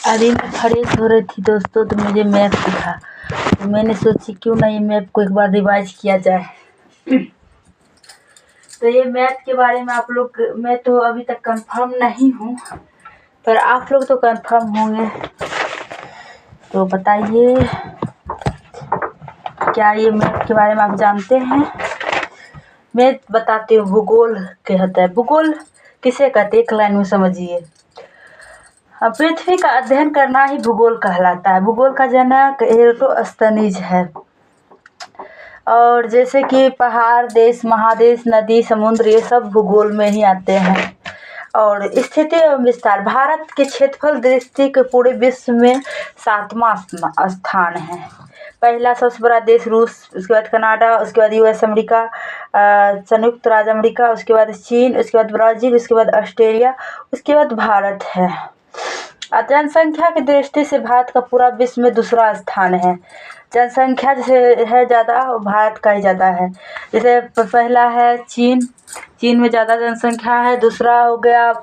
अभी मैं फ्रेश हो रही थी दोस्तों, तो मुझे मैप दिखा। तो मैंने सोची क्यों ना ये मैप को एक बार रिवाइज किया जाए। तो ये मैप के बारे में आप लोग, मैं तो अभी तक कंफर्म नहीं हूँ, पर आप लोग तो कंफर्म होंगे। तो बताइए, क्या ये मैप के बारे में आप जानते हैं? मैं बताती हूँ। भूगोल कहता है। भूगोल किसे कहते हैं, एक लाइन में समझिए। पृथ्वी का अध्ययन करना ही भूगोल कहलाता है। भूगोल का जनक एराटोस्थनीज है। और जैसे कि पहाड़, देश, महादेश, नदी, समुद्र, ये सब भूगोल में ही आते हैं। और स्थिति एवं विस्तार, भारत के क्षेत्रफल दृष्टि के पूरे विश्व में 7वां स्थान है। पहला सबसे बड़ा देश रूस, उसके बाद कनाडा, उसके बाद यूएस अमेरिका, संयुक्त राज्य अमेरिका, उसके बाद चीन, उसके बाद ब्राज़ील, उसके बाद ऑस्ट्रेलिया, उसके बाद भारत है। जनसंख्या की दृष्टि से भारत का पूरा विश्व में दूसरा स्थान है। जनसंख्या जैसे है ज़्यादा, भारत का ही ज़्यादा है। जैसे पहला है चीन, चीन में ज़्यादा जनसंख्या है। दूसरा हो गया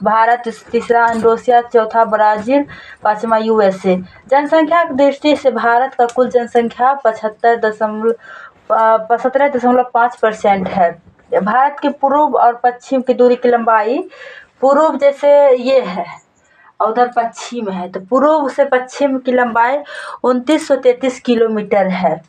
भारत, तीसरा रूसिया, चौथा ब्राज़ील, पाँचवा यूएसए। जनसंख्या की दृष्टि से भारत का कुल जनसंख्या 75.5% है। भारत के पूर्व और पश्चिम की दूरी की लंबाई, पूर्व जैसे ये है और उधर पश्चिम है, तो पूर्व से पश्चिम की लंबाई 2933 किलोमीटर है।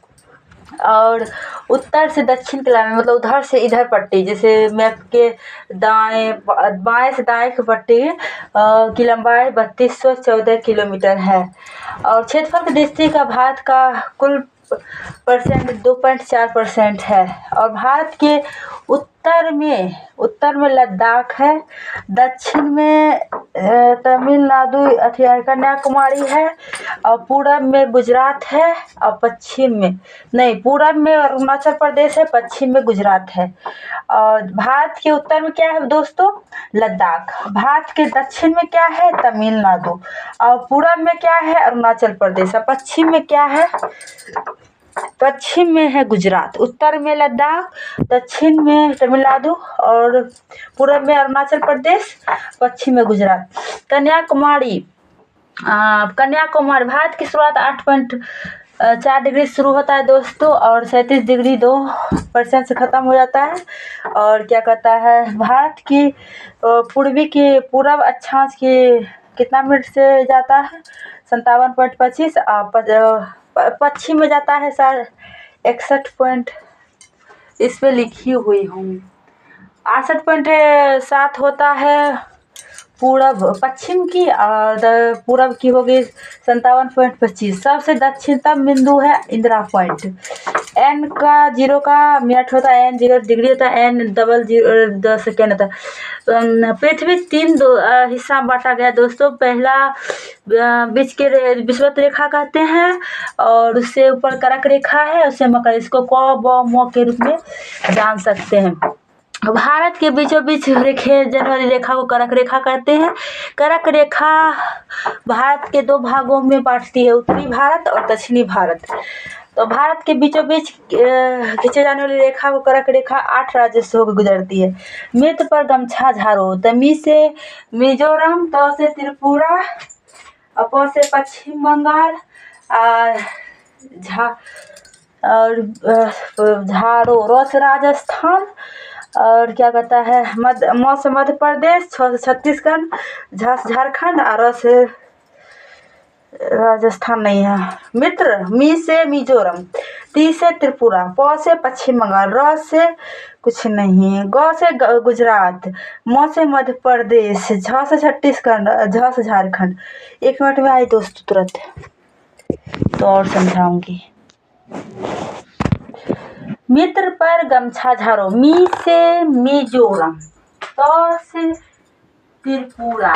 और उत्तर से दक्षिण की लंबाई, मतलब उधर से इधर पट्टी, जैसे मैप के बाएं से दाएं की पट्टी की लंबाई 3214 किलोमीटर है। और क्षेत्रफल की दृष्टि का भारत का कुल परसेंट 2.4% है। और भारत के उत्तर में लद्दाख है, दक्षिण में तमिलनाडु कन्याकुमारी है, और पूरब में गुजरात है, और पूरब में अरुणाचल प्रदेश है, पश्चिम में गुजरात है। और भारत के उत्तर में क्या है दोस्तों? लद्दाख। भारत के दक्षिण में क्या है? तमिलनाडु। और पूरब में क्या है? अरुणाचल प्रदेश। और पश्चिम में क्या है? पश्चिम में है गुजरात। उत्तर में लद्दाख, दक्षिण में तमिलनाडु, और पूरब में अरुणाचल प्रदेश, पश्चिम में गुजरात। कन्याकुमारी, भारत की शुरुआत 8.4 डिग्री से शुरू होता है दोस्तों, और 37 डिग्री 2% से ख़त्म हो जाता है। और क्या कहता है, भारत की पूर्व अक्षांश की कितना मिनट से जाता है? 57.25। पश्चिम में जाता है 61 इस पे लिखी हुई हूँ। 68.7 होता है पूरब, पश्चिम की, और पूरब की होगी 57.25। सबसे दक्षिणतम बिंदु है इंदिरा पॉइंट। एन का 0 का मिनट होता है, n 0 डिग्री होता है, n डबल 0 सेकेंड होता है। पृथ्वी 3 हिस्सा में बांटा गया दोस्तों। पहला बीच के विषुवत रेखा कहते हैं, और उससे ऊपर कर्क रेखा है, उससे मकर, इसको क ब म के रूप में जान सकते हैं। भारत के बीचों बीच रेखे वाली रेखा को कर्क रेखा कहते हैं। कर्क रेखा भारत के 2 भागों में बांटती है, उत्तरी भारत और दक्षिणी भारत। तो भारत के बीचों बीच खींचे जाने वाली रेखा को कर्क रेखा 8 राज्यों से होकर गुजरती है। मृत पर गमछा झाड़ो, मी से मिजोरम, त से त्रिपुरा, प से पश्चिम बंगाल, और झाड़ो, र से राजस्थान, और क्या कहता है, म से मध्य प्रदेश, छ से छत्तीसगढ़, झ से झारखंड, और र से राजस्थान नहीं है। मित्र, मी से मिजोरम, ती से त्रिपुरा, प से पश्चिम बंगाल, र से कुछ नहीं, ग से गुजरात, म से मध्य प्रदेश, झ से छत्तीसगढ़, झ से झारखंड। 1 मिनट में आई दोस्तों, तुरंत तो और समझाऊंगी। मित्र पर गमछा झाड़ो, मी से मिजोरम, त से त्रिपुरा,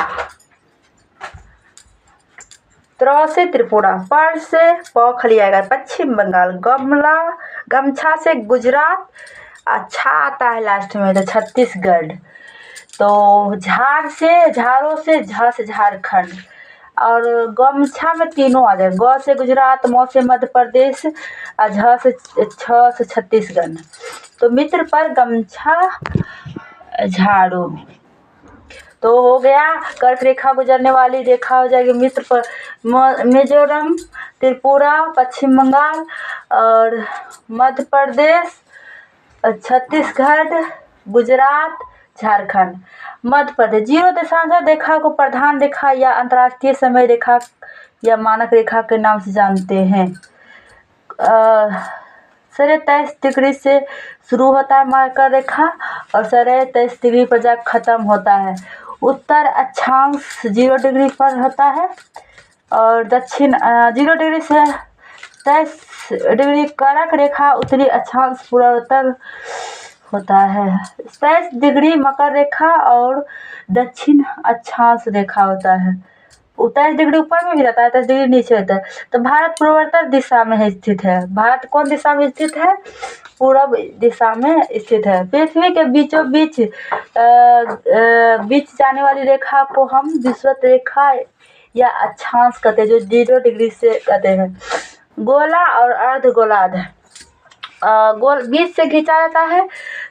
त्र से त्रिपुरा, पर से प खली आएगा पश्चिम बंगाल, गमछा से गुजरात, अच्छा आता है लास्ट में तो छत्तीसगढ़। तो झाड़ो से झ से झारखंड, और गमछा में तीनों आ जाए, ग से गुजरात, म से मध्य प्रदेश, और छ से छत्तीसगढ़। तो मित्र पर गमछा झाड़ो। तो हो गया। कर्क रेखा गुजरने वाली रेखा हो जाएगी मिजोरम, त्रिपुरा, पश्चिम बंगाल और मध्य प्रदेश, छत्तीसगढ़, गुजरात, झारखंड। मध्य प्रदेश 0 देशांतर रेखा को प्रधान रेखा या अंतर्राष्ट्रीय समय रेखा या मानक रेखा के नाम से जानते हैं। 23.5 से शुरू होता है मकर रेखा और 23.5 पर जाकर खत्म होता है। उत्तर अक्षांश 0 डिग्री पर होता है और दक्षिण 0 डिग्री से 23 डिग्री कर्क रेखा उत्तरी अक्षांश पूर्वोत्तर होता है। 23 डिग्री मकर रेखा और दक्षिण अक्षांश रेखा होता है। 23 डिग्री ऊपर में भी रहता है, 23 डिग्री नीचे होता है। तो भारत पूर्वोत्तर दिशा में स्थित है। भारत कौन दिशा में स्थित है? पूर्व दिशा में स्थित है। पृथ्वी के बीचों बीच बीच जाने वाली रेखा को हम विषुवत रेखा या अक्षांश कहते हैं, जो 0 डिग्री से कहते हैं। गोला और अर्धगोलार्ध, बीच से खींचा जाता है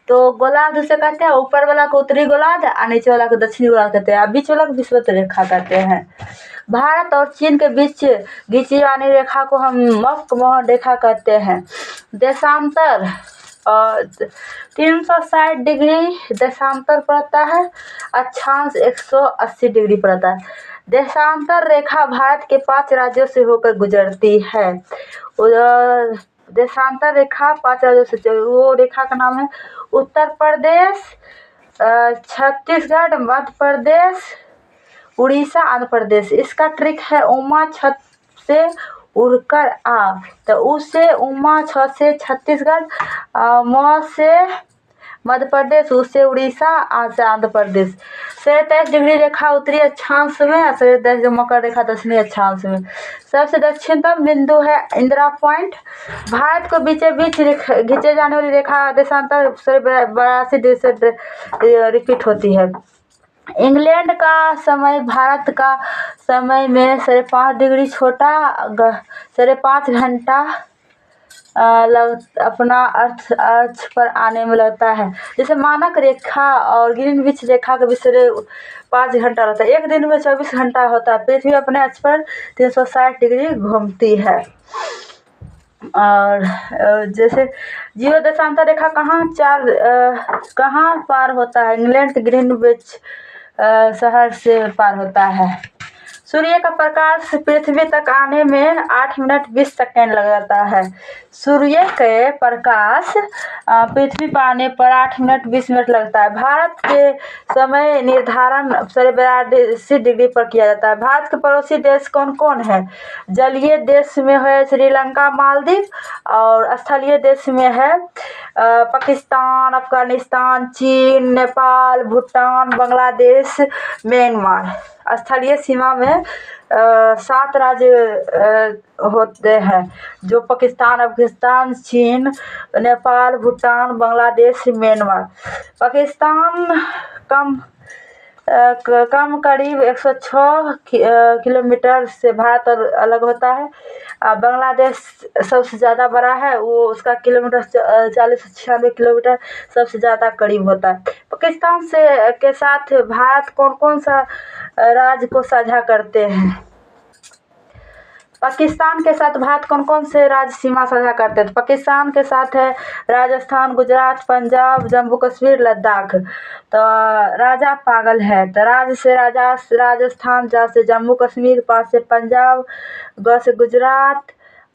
तो गोलार्ध उसे कहते हैं। ऊपर वाला को उत्तरी गोलार्ध और नीचे वाला को दक्षिणी गोलार्ध कहते हैं। बीच वाला को विषुवत रेखा कहते हैं। भारत और चीन के बीच खींची जाने रेखा को हम मक मोहन रेखा कहते हैं। देशांतर 360 डिग्री देशांतर पड़ता है। अक्षांश 180 डिग्री पड़ता है। देशांतर रेखा भारत के 5 राज्यों से होकर गुजरती है। देशांतर रेखा 5 राज्यों से, वो रेखा का नाम है उत्तर प्रदेश, छत्तीसगढ़, मध्य प्रदेश, उड़ीसा, आंध्र प्रदेश। इसका ट्रिक है उमा छत से उड़कर आ, तो उससे उमा, छ से छत्तीसगढ़, म से मध्य प्रदेश, उससे उड़ीसा, आ से आंध्र प्रदेश। 23 डिग्री रेखा उत्तरी अक्षांश में, 23 मकर रेखा दक्षिणी अक्षांश में। सबसे दक्षिणतम बिंदु है इंदिरा पॉइंट। भारत को बीचे बीच खींचे जाने वाली रेखा देशांतर 82 डिग्री से रिपीट होती है। इंग्लैंड का समय भारत का समय में 5.5 डिग्री छोटा, 5.5 घंटा अपना अर्थ पर आने में लगता है। जैसे मानक रेखा और ग्रीनविच रेखा के बीच 5 घंटा रहता है। एक दिन में 24 घंटा होता है। पृथ्वी अपने अक्ष पर 360 डिग्री घूमती है। और जैसे 0 देशांतर रेखा कहाँ पार होता है? इंग्लैंड के ग्रीनविच शहर से पार होता है। सूर्य का प्रकाश पृथ्वी तक आने में 8 मिनट 20 सेकेंड लग जाता है। सूर्य के प्रकाश पृथ्वी पर आने पर 8 मिनट 20 मिनट लगता है। भारत के समय निर्धारण 82 डिग्री पर किया जाता है। भारत के पड़ोसी देश कौन कौन है? जलीय देश में है श्रीलंका, मालदीव, और स्थलीय देश में है पाकिस्तान, अफगानिस्तान, चीन, नेपाल, भूटान, बांग्लादेश, म्यांमार। स्थलीय सीमा में 7 राज्य होते हैं, जो पाकिस्तान, अफगानिस्तान, चीन, नेपाल, भूटान, बांग्लादेश, म्यांमार। पाकिस्तान कम करीब 106 किलोमीटर से भारत और अलग होता है। बांग्लादेश सबसे ज़्यादा बड़ा है, वो उसका किलोमीटर 40-96 किलोमीटर सबसे ज़्यादा करीब होता है। पाकिस्तान के साथ भारत कौन कौन सा राज्य को साझा करते हैं? पाकिस्तान के साथ भारत कौन कौन से राज्य सीमा साझा करते हैं? तो पाकिस्तान के साथ है राजस्थान, गुजरात, पंजाब, जम्मू कश्मीर, लद्दाख। तो राजा पागल है, तो राज्य से राजस्थान, जा से जम्मू कश्मीर, पा से पंजाब, ग से गुजरात,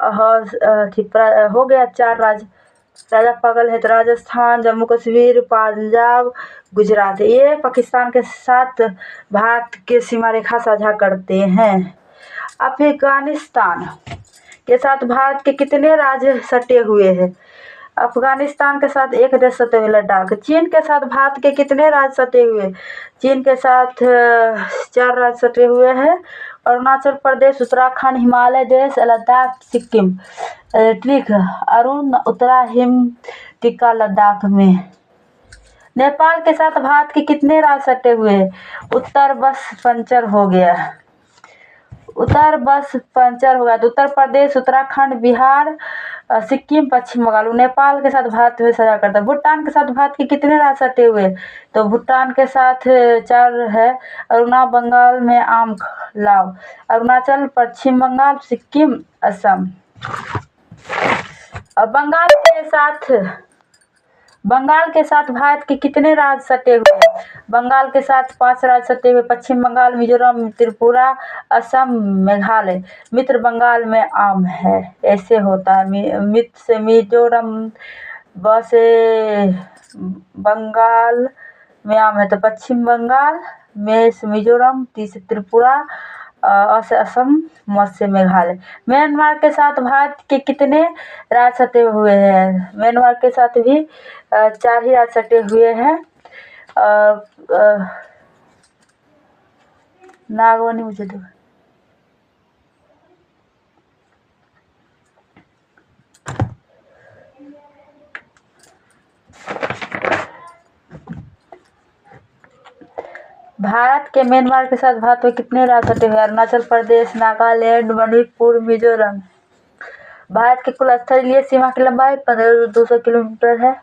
हो गया 4 राज्य। राजा पागल है तो राजस्थान, जम्मू कश्मीर, पंजाब, गुजरात, ये पाकिस्तान के साथ भारत के सीमा रेखा साझा करते हैं। अफगानिस्तान के साथ भारत के कितने राज्य सटे हुए हैं? अफगानिस्तान के साथ एक देश सटे हुए लद्दाख। चीन के साथ भारत के कितने राज्य सटे हुए? चीन के साथ 4 राज्य सटे हुए हैं, अरुणाचल प्रदेश, उत्तराखंड, हिमालय देश, लद्दाख, सिक्किम। ठीक, अरुण उत्तरा हिम टिक्का लद्दाख में। नेपाल के साथ भारत के कितने राज्य सटे हुए हैं? उत्तर बस पंचर हो गया, उत्तर प्रदेश, उत्तराखंड, बिहार, सिक्किम, पश्चिम बंगाल। नेपाल के साथ भारत में साझा करता है। भूटान के साथ भारत के कितने राज्य सटे हुए? तो भूटान के साथ 4 है। अरुणाचल, बंगाल में आम लाव, अरुणाचल, पश्चिम बंगाल, सिक्किम, असम। और बंगाल के साथ भारत के कितने राज्य सटे हुए? बंगाल के साथ 5 राज्य सटे हुए। पश्चिम बंगाल, मिजोरम, त्रिपुरा, असम, मेघालय। मित्र बंगाल में आम है, ऐसे होता है। मित्र से मिजोरम, ब से बंगाल में आम है, तो पश्चिम बंगाल, में से मिजोरम, ती से त्रिपुरा, से असम, म से मेघालय। म्यांमार के साथ भारत के कितने राज्य सटे हुए हैं? म्यांमार के साथ भी 4 ही राज्य सटे हुए हैं। नागवानी मुझे दो। भारत के म्यांमार के साथ भारत में कितने राज्य सटे हुए? अरुणाचल प्रदेश, नागालैंड, मणिपुर, मिजोरम। भारत की कुल स्थलीय सीमा की लंबाई 15,200 किलोमीटर है।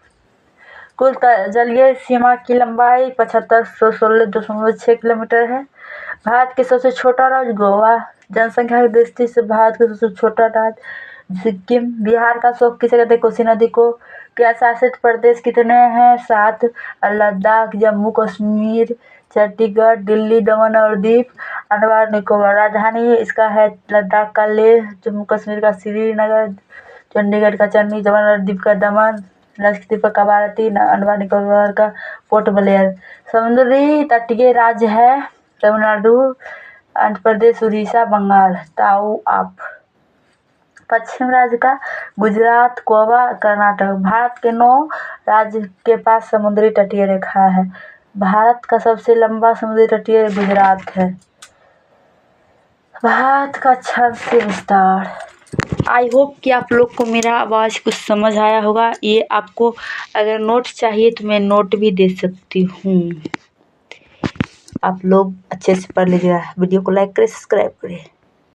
कुल जलीय सीमा की लंबाई 7516.6 किलोमीटर है। भारत के सबसे छोटा राज्य गोवा। जनसंख्या की दृष्टि से भारत का सबसे छोटा राज्य सिक्किम। बिहार का शोक किसे कहते हैं? कोसी नदी को। केंद्र शासित प्रदेश कितने हैं? 7। लद्दाख, जम्मू कश्मीर, चंडीगढ़, दिल्ली, दमन और दीव, अंडमान निकोबार। राजधानी इसका है लद्दाख का लेह, जम्मू कश्मीर का श्रीनगर, चंडीगढ़ का चन्नी, दमन और दीव का दमन, लक्षद्वीप का बाराती, अंडमान निकोबार का पोर्ट ब्लेयर। समुद्री तटीय राज्य है तमिलनाडु, आंध्र प्रदेश, उड़ीसा, बंगाल। ताऊ आप। पश्चिम राज्य का गुजरात, गोवा, कर्नाटक। भारत के 9 राज्य के पास समुद्री तटीय रेखा है। भारत का सबसे लंबा समुद्री तटीय गुजरात है। भारत का क्षेत्र विस्तार। आई होप कि आप लोग को मेरा आवाज़ कुछ समझ आया होगा। ये आपको अगर नोट चाहिए तो मैं नोट भी दे सकती हूँ, आप लोग अच्छे से पढ़ लीजिएगा। वीडियो को लाइक करें, सब्सक्राइब करें।